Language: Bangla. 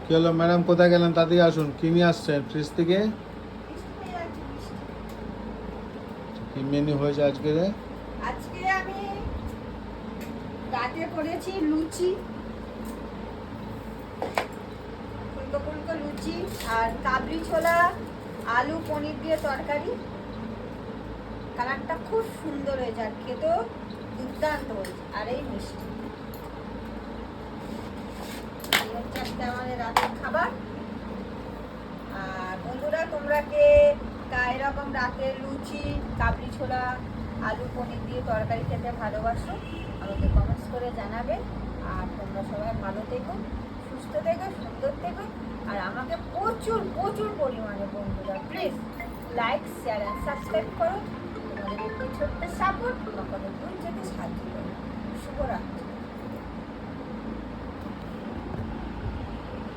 কি হলো ম্যাডাম, কোথায় গেলেন? তাড়াতাড়ি আসুন। কি নিয়ে আসছেন ফ্রিজ থেকে? কি মেনু হয়েছে আজকে রে? আজকে আমি রাতে করেছি লুচি, ফুলকো ফুলকো লুচি আর কাবলি ছোলা, আলু পনির দিয়ে তরকারি। কালারটা খুব সুন্দর হয়েছে আর খেতেও দুর্দান্ত হয়েছে। আর এই মিষ্টি, এই হচ্ছে আজকে আমাদের রাতের খাবার। আর বন্ধুরা, তোমরা কে এরকম রাতের লুচি, কাবলি ছোলা, আলু পনির দিয়ে তরকারি খেতে ভালোবাসো আমাকে কমেন্টস করে জানাবে। আর তোমরা সবাই ভালো থেকো, সুস্থ থেকো, সুন্দর থেকো। আর আমাকে প্রচুর প্রচুর পরিমাণে বন্ধুরা please like, share and subscribe করো। তোমাদের একটু ছোট্ট সাপোর্ট আমাদের দূর যেতে সাহায্য করো। শুভরাত্রি।